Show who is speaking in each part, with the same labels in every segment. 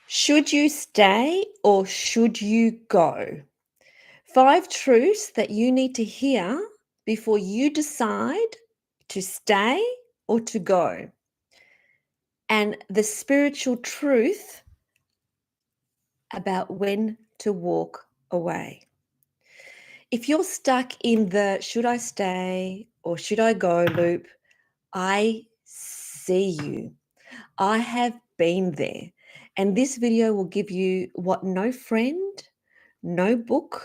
Speaker 1: Should you stay or should you go? 5 truths that you need to hear before you decide to stay or to go. And the spiritual truth about when to walk away. If you're stuck in the should I stay or should I go loop, I see you. I have been there. And this video will give you what no friend, no book,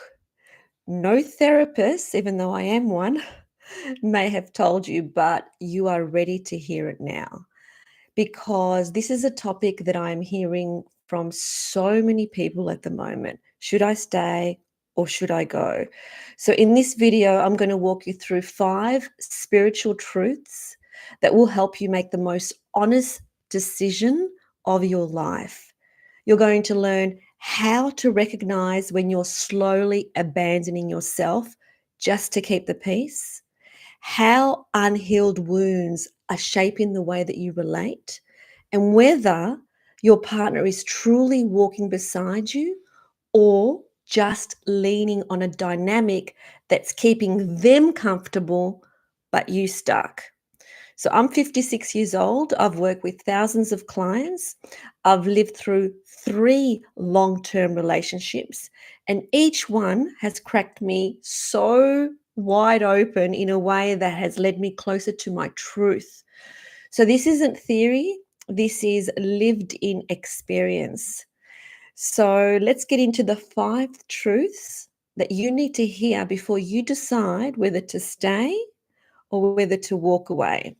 Speaker 1: no therapist, even though I am one, may have told you, but you are ready to hear it now. Because this is a topic that I'm hearing from so many people at the moment. Should I stay or should I go? So, in this video, I'm going to walk you through 5 spiritual truths that will help you make the most honest decision of your life. You're going to learn how to recognize when you're slowly abandoning yourself just to keep the peace, how unhealed wounds are shaping the way that you relate, and whether your partner is truly walking beside you or just leaning on a dynamic that's keeping them comfortable but you stuck. So I'm 56 years old. I've worked with thousands of clients. I've lived through 3 long-term relationships, and each one has cracked me so wide open in a way that has led me closer to my truth. So this isn't theory, this is lived in experience. So let's get into the 5 truths that you need to hear before you decide whether to stay or whether to walk away.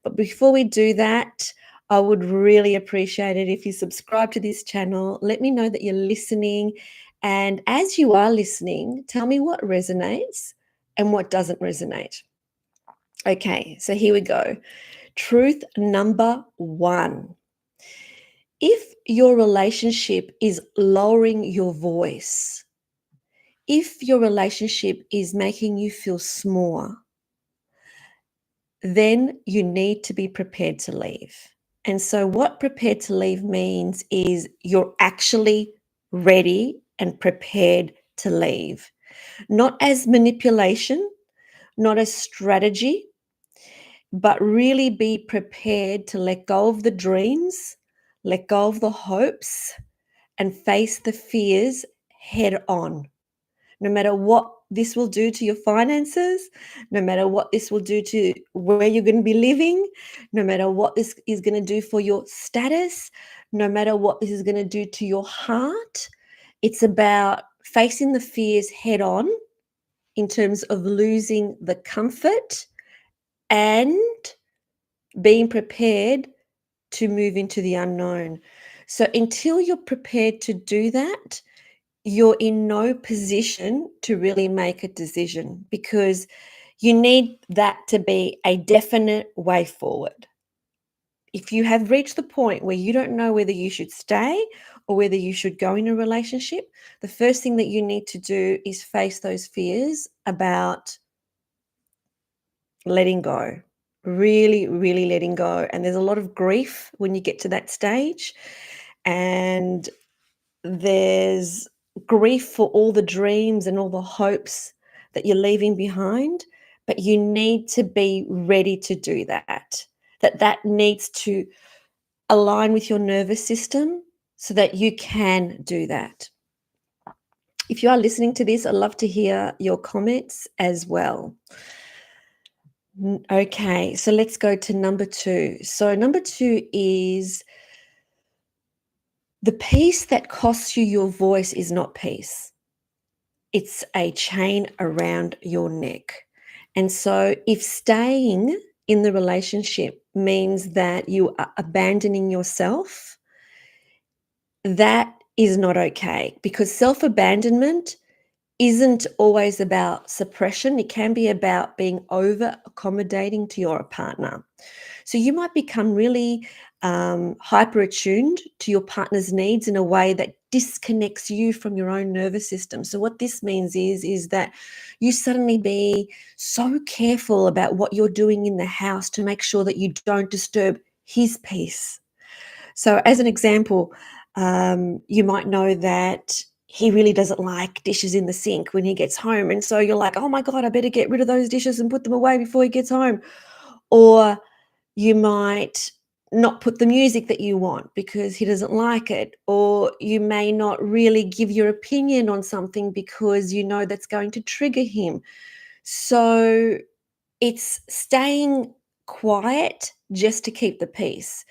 Speaker 1: But before we do that, I would really appreciate it if you subscribe to this channel. Let me know that you're listening. And as you are listening, tell me what resonates and what doesn't resonate. Okay, so here we go. Truth number 1. If your relationship is lowering your voice, if your relationship is making you feel small, then you need to be prepared to leave. And so, what prepared to leave means is you're actually ready and prepared to leave, not as manipulation, not as strategy, but really be prepared to let go of the dreams, let go of the hopes, and face the fears head on. No matter what this will do to your finances, no matter what this will do to where you're going to be living, no matter what this is going to do for your status, no matter what this is going to do to your heart, it's about facing the fears head on in terms of losing the comfort and being prepared to move into the unknown. So until you're prepared to do that, you're in no position to really make a decision because you need that to be a definite way forward. If you have reached the point where you don't know whether you should stay or whether you should go in a relationship, the first thing that you need to do is face those fears about letting go. Really, really letting go. And there's a lot of grief when you get to that stage. And there's grief for all the dreams and all the hopes that you're leaving behind, but you need to be ready to do that. That needs to align with your nervous system so that you can do that. If you are listening to this, I'd love to hear your comments as well. Okay, so let's go to number 2. So number 2 is the peace that costs you your voice is not peace. It's a chain around your neck. And so if staying in the relationship means that you are abandoning yourself, that is not okay because self-abandonment isn't always about suppression. It can be about being over accommodating to your partner. So you might become really hyper attuned to your partner's needs in a way that disconnects you from your own nervous system. So what this means is that you suddenly be so careful about what you're doing in the house to make sure that you don't disturb his peace. So as an example, You might know that he really doesn't like dishes in the sink when he gets home, and so you're like, "Oh my god, I better get rid of those dishes and put them away before he gets home." Or you might not put the music that you want because he doesn't like it, or you may not really give your opinion on something because you know that's going to trigger him. So it's staying quiet just to keep the peace.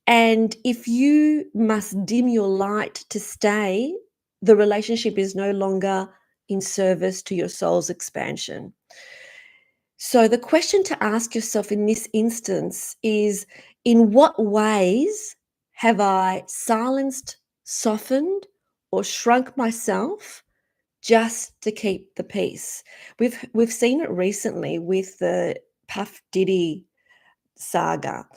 Speaker 1: And if you must dim your light to stay, the relationship is no longer in service to your soul's expansion. So, the question to ask yourself in this instance is, in what ways have I silenced, softened, or shrunk myself just to keep the peace? We've seen it recently with the Puff Diddy saga,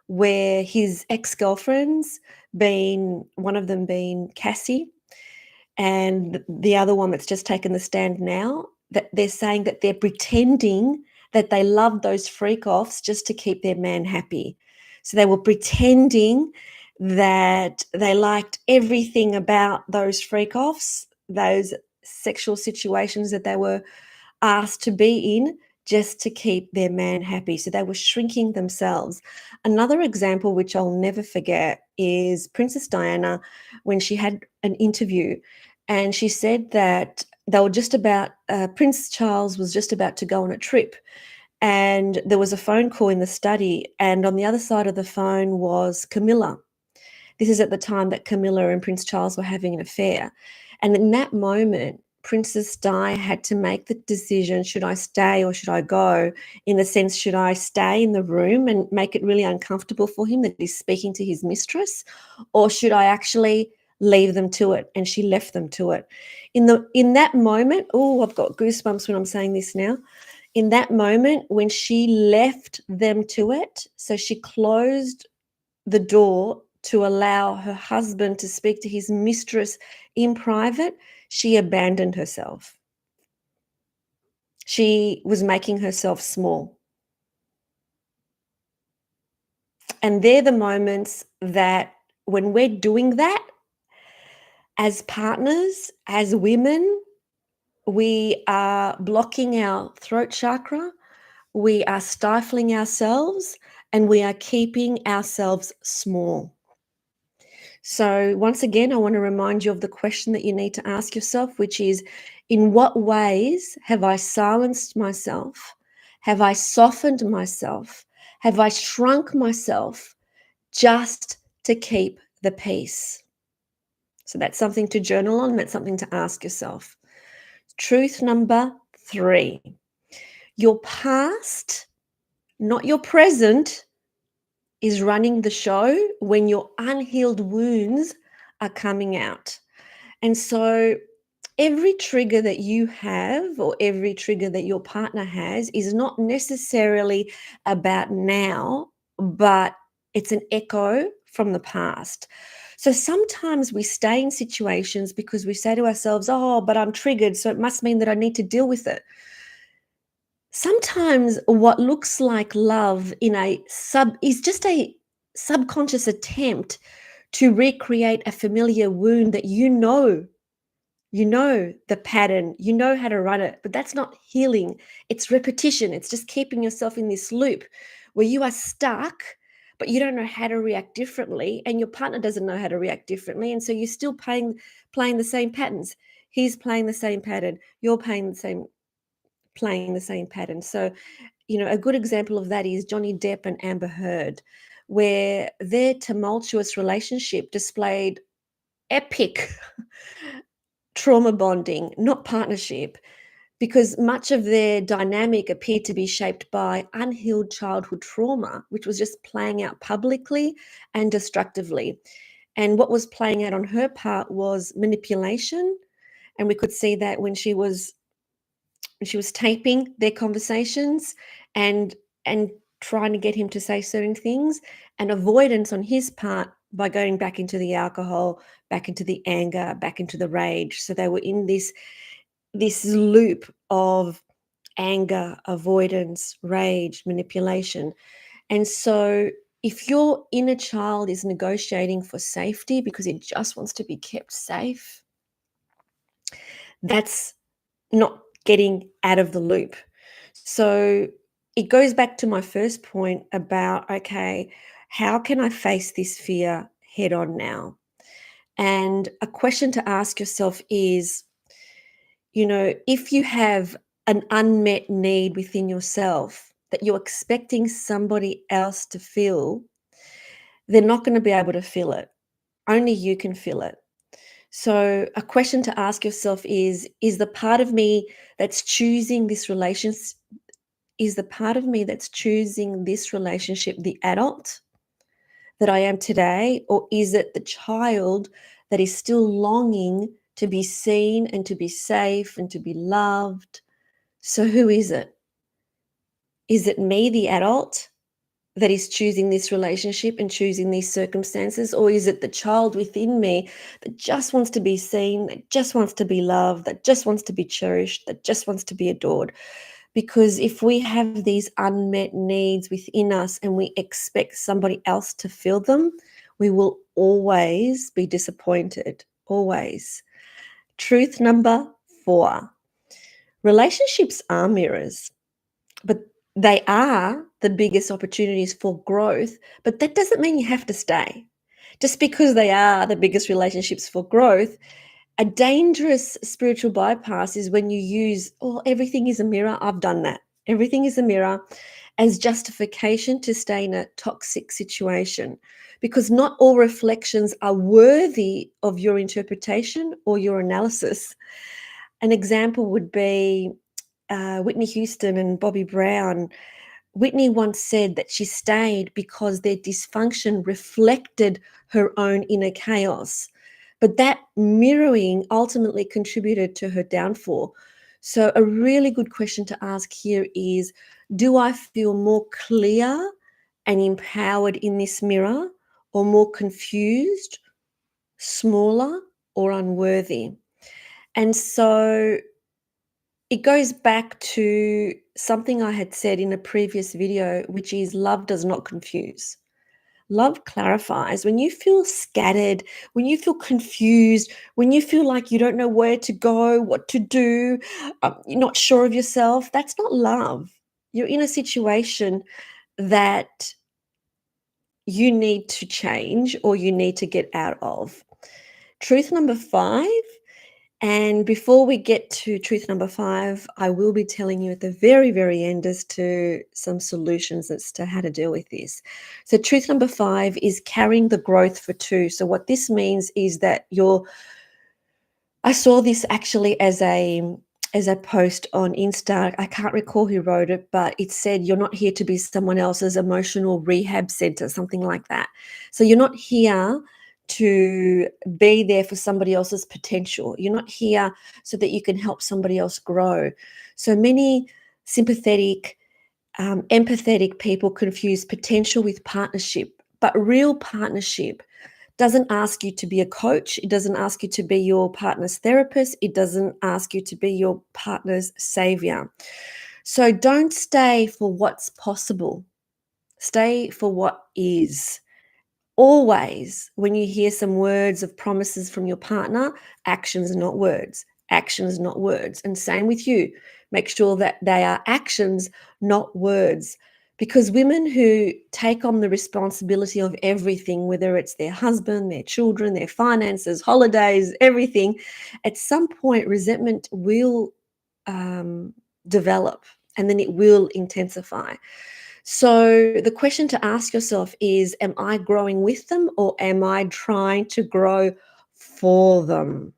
Speaker 1: where his ex-girlfriends, been one of them being Cassie, and the other one that's just taken the stand now, that they're saying that they're pretending that they love those freak offs just to keep their man happy. So they were pretending that they liked everything about those freak offs, those sexual situations that they were asked to be in just to keep their man happy. So they were shrinking themselves. Another example, which I'll never forget, is Princess Diana when she had an interview and she said that they were just about, Prince Charles was just about to go on a trip. And there was a phone call in the study, and on the other side of the phone was Camilla. This is at the time that Camilla and Prince Charles were having an affair. And in that moment, Princess Di had to make the decision, should I stay or should I go? In the sense, should I stay in the room and make it really uncomfortable for him that he's speaking to his mistress? Or should I actually leave them to it? And she left them to it. In that moment, oh, I've got goosebumps when I'm saying this now. In that moment, when she left them to it, so she closed the door to allow her husband to speak to his mistress in private, she abandoned herself. She was making herself small. And they're the moments that when we're doing that as partners, as women, we are blocking our throat chakra, we are stifling ourselves, and we are keeping ourselves small. So, once again, I want to remind you of the question that you need to ask yourself, which is, in what ways have I silenced myself? Have I softened myself? Have I shrunk myself just to keep the peace? So, that's something to journal on, that's something to ask yourself. Truth number 3, your past, not your present, is running the show when your unhealed wounds are coming out. And so every trigger that you have or every trigger that your partner has is not necessarily about now, but it's an echo from the past. So sometimes we stay in situations because we say to ourselves, oh, but I'm triggered, so it must mean that I need to deal with it. Sometimes what looks like love in a sub is just a subconscious attempt to recreate a familiar wound that you know the pattern, you know how to run it, but that's not healing. It's repetition. It's just keeping yourself in this loop where you are stuck, but you don't know how to react differently, and your partner doesn't know how to react differently. And so you're still playing the same patterns. He's playing the same pattern. You're playing the same pattern. So, a good example of that is Johnny Depp and Amber Heard, where their tumultuous relationship displayed epic trauma bonding, not partnership, because much of their dynamic appeared to be shaped by unhealed childhood trauma, which was just playing out publicly and destructively. And what was playing out on her part was manipulation. And we could see that when she was taping their conversations and and trying to get him to say certain things, and avoidance on his part by going back into the alcohol, back into the anger, back into the rage. So they were in this loop of anger, avoidance, rage, manipulation. And so If your inner child is negotiating for safety because it just wants to be kept safe, that's not getting out of the loop. So it goes back to my first point about, okay, how can I face this fear head on now? And a question to ask yourself is, if you have an unmet need within yourself that you're expecting somebody else to fill, they're not going to be able to fill it. Only you can fill it. So, a question to ask yourself is the part of me that's choosing this relationship, is the part of me that's choosing this relationship the adult that I am today, or is it the child that is still longing to be seen and to be safe and to be loved? So, who is it? Is it me, the adult, that is choosing this relationship and choosing these circumstances? Or is it the child within me that just wants to be seen, that just wants to be loved, that just wants to be cherished, that just wants to be adored? Because if we have these unmet needs within us and we expect somebody else to fill them, we will always be disappointed. Always. Truth number 4: relationships are mirrors, but they are the biggest opportunities for growth. But that doesn't mean you have to stay. Just because they are the biggest relationships for growth, a dangerous spiritual bypass is when you use, oh, everything is a mirror. I've done that. Everything is a mirror as justification to stay in a toxic situation, because not all reflections are worthy of your interpretation or your analysis. An example would be Whitney Houston and Bobby Brown. Whitney once said that she stayed because their dysfunction reflected her own inner chaos. But that mirroring ultimately contributed to her downfall. So, a really good question to ask here is, do I feel more clear and empowered in this mirror, or more confused, smaller, or unworthy? And so it goes back to something I had said in a previous video, which is love does not confuse. Love clarifies. When you feel scattered, when you feel confused, when you feel like you don't know where to go, what to do, you're not sure of yourself, that's not love. You're in a situation that you need to change or you need to get out of. Truth number 5. And before we get to truth number 5, I will be telling you at the very, very end as to some solutions as to how to deal with this. So truth number 5 is carrying the growth for 2. So what this means is that I saw this actually as a post on Insta. I can't recall who wrote it, but it said, you're not here to be someone else's emotional rehab center, something like that. So you're not here to be there for somebody else's potential. You're not here so that you can help somebody else grow. So many sympathetic, empathetic people confuse potential with partnership, but real partnership doesn't ask you to be a coach. It doesn't ask you to be your partner's therapist. It doesn't ask you to be your partner's savior. So don't stay for what's possible. Stay for what is. Always, when you hear some words of promises from your partner, actions, not words. Actions, not words. And same with you. Make sure that they are actions, not words. Because women who take on the responsibility of everything, whether it's their husband, their children, their finances, holidays, everything, at some point resentment will develop, and then it will intensify. So the question to ask yourself is, am I growing with them, or am I trying to grow for them?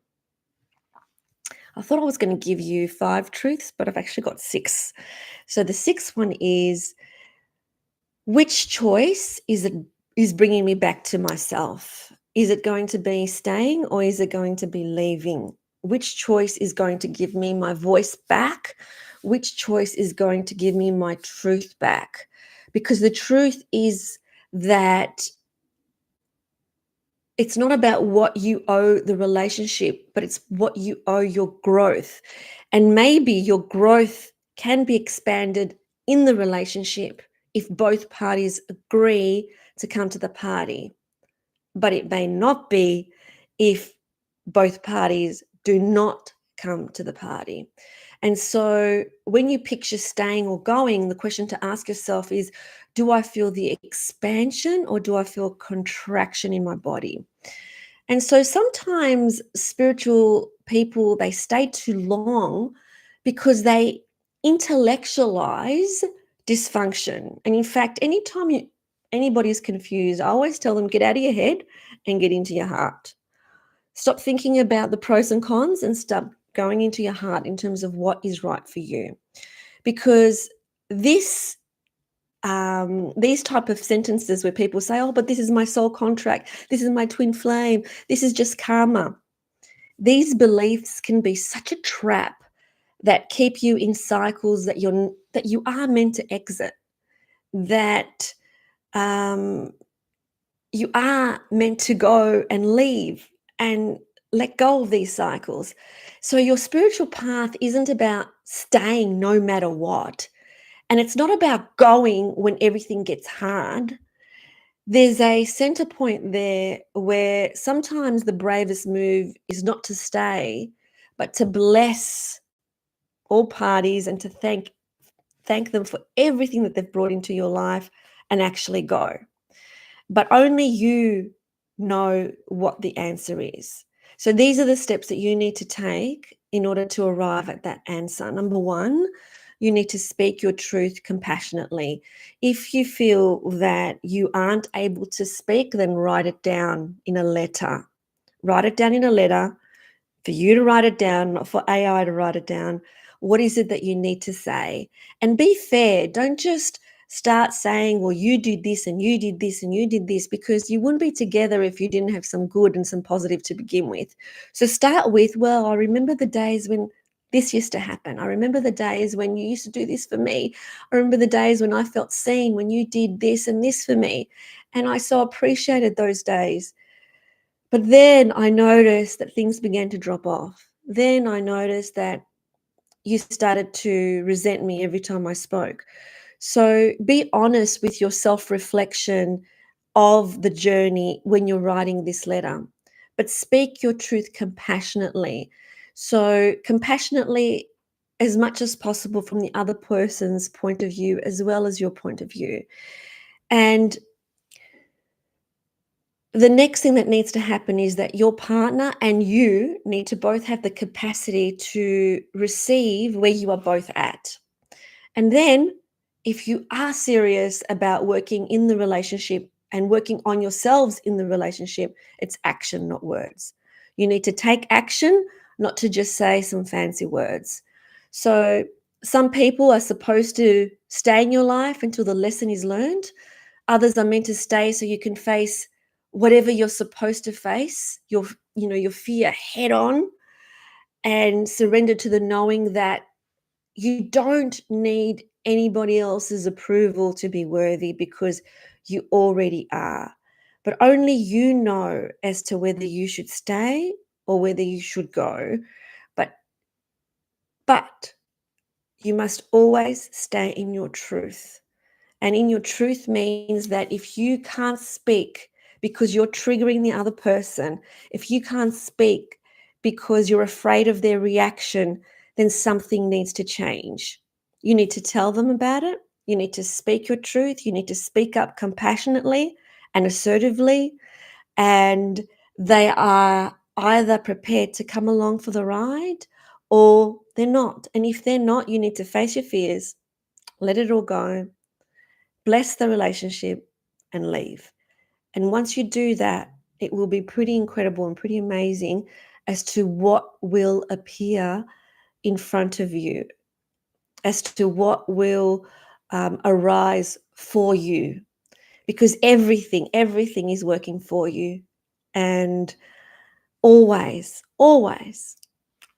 Speaker 1: I thought I was going to give you 5 truths, but I've actually got 6. So the 6th one is, which choice is bringing me back to myself? Is it going to be staying, or is it going to be leaving? Which choice is going to give me my voice back? Which choice is going to give me my truth back? Because the truth is that it's not about what you owe the relationship, but it's what you owe your growth. And maybe your growth can be expanded in the relationship if both parties agree to come to the party, but it may not be if both parties do not come to the party. And so when you picture staying or going, the question to ask yourself is, do I feel the expansion or do I feel contraction in my body? And so sometimes spiritual people, they stay too long because they intellectualize dysfunction. And in fact, anytime anybody's confused, I always tell them, get out of your head and get into your heart. Stop thinking about the pros and cons and start going into your heart in terms of what is right for you. Because this these type of sentences where people say, oh, but this is my soul contract, this is my twin flame, this is just karma. These beliefs can be such a trap that keep you in cycles that you are meant to exit, that you are meant to go and leave and let go of these cycles. So your spiritual path isn't about staying no matter what. And it's not about going when everything gets hard. There's a center point there where sometimes the bravest move is not to stay, but to bless all parties and to thank them for everything that they've brought into your life and actually go. But only you know what the answer is. So these are the steps that you need to take in order to arrive at that answer. Number one, you need to speak your truth compassionately. If you feel that you aren't able to speak, then write it down in a letter. Write it down in a letter, for you to write it down, not for AI to write it down. What is it that you need to say? And be fair. Don't just start saying, well, you did this and you did this and you did this, because you wouldn't be together if you didn't have some good and some positive to begin with. So start with, well, I remember the days when this used to happen. I remember the days when you used to do this for me. I remember the days when I felt seen, when you did this and this for me. And I so appreciated those days. But then I noticed that things began to drop off. Then I noticed that you started to resent me every time I spoke. So be honest with your self-reflection of the journey when you're writing this letter, but speak your truth compassionately. So compassionately as much as possible from the other person's point of view as well as your point of view. And the next thing that needs to happen is that your partner and you need to both have the capacity to receive where you are both at. And then, if you are serious about working in the relationship and working on yourselves in the relationship, it's action, not words. You need to take action, not to just say some fancy words. So, some people are supposed to stay in your life until the lesson is learned. Others are meant to stay so you can face whatever you're supposed to face, your fear head on, and surrender to the knowing that you don't need anybody else's approval to be worthy, because you already are. But only you know as to whether you should stay or whether you should go. But you must always stay in your truth. And in your truth means that if you can't speak because you're triggering the other person, if you can't speak because you're afraid of their reaction, then something needs to change. You need to tell them about it. You need to speak your truth. You need to speak up compassionately and assertively. And they are either prepared to come along for the ride or they're not. And if they're not, you need to face your fears, let it all go, bless the relationship, and leave. And once you do that, it will be pretty incredible and pretty amazing as to what will appear in front of you, as to what will arise for you, because everything is working for you. And always, always,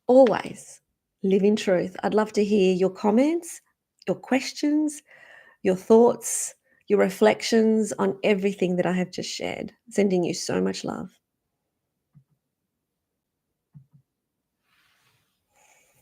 Speaker 1: always live in truth. I'd love to hear your comments, your questions, your thoughts, your reflections on everything that I have just shared. Sending you so much love.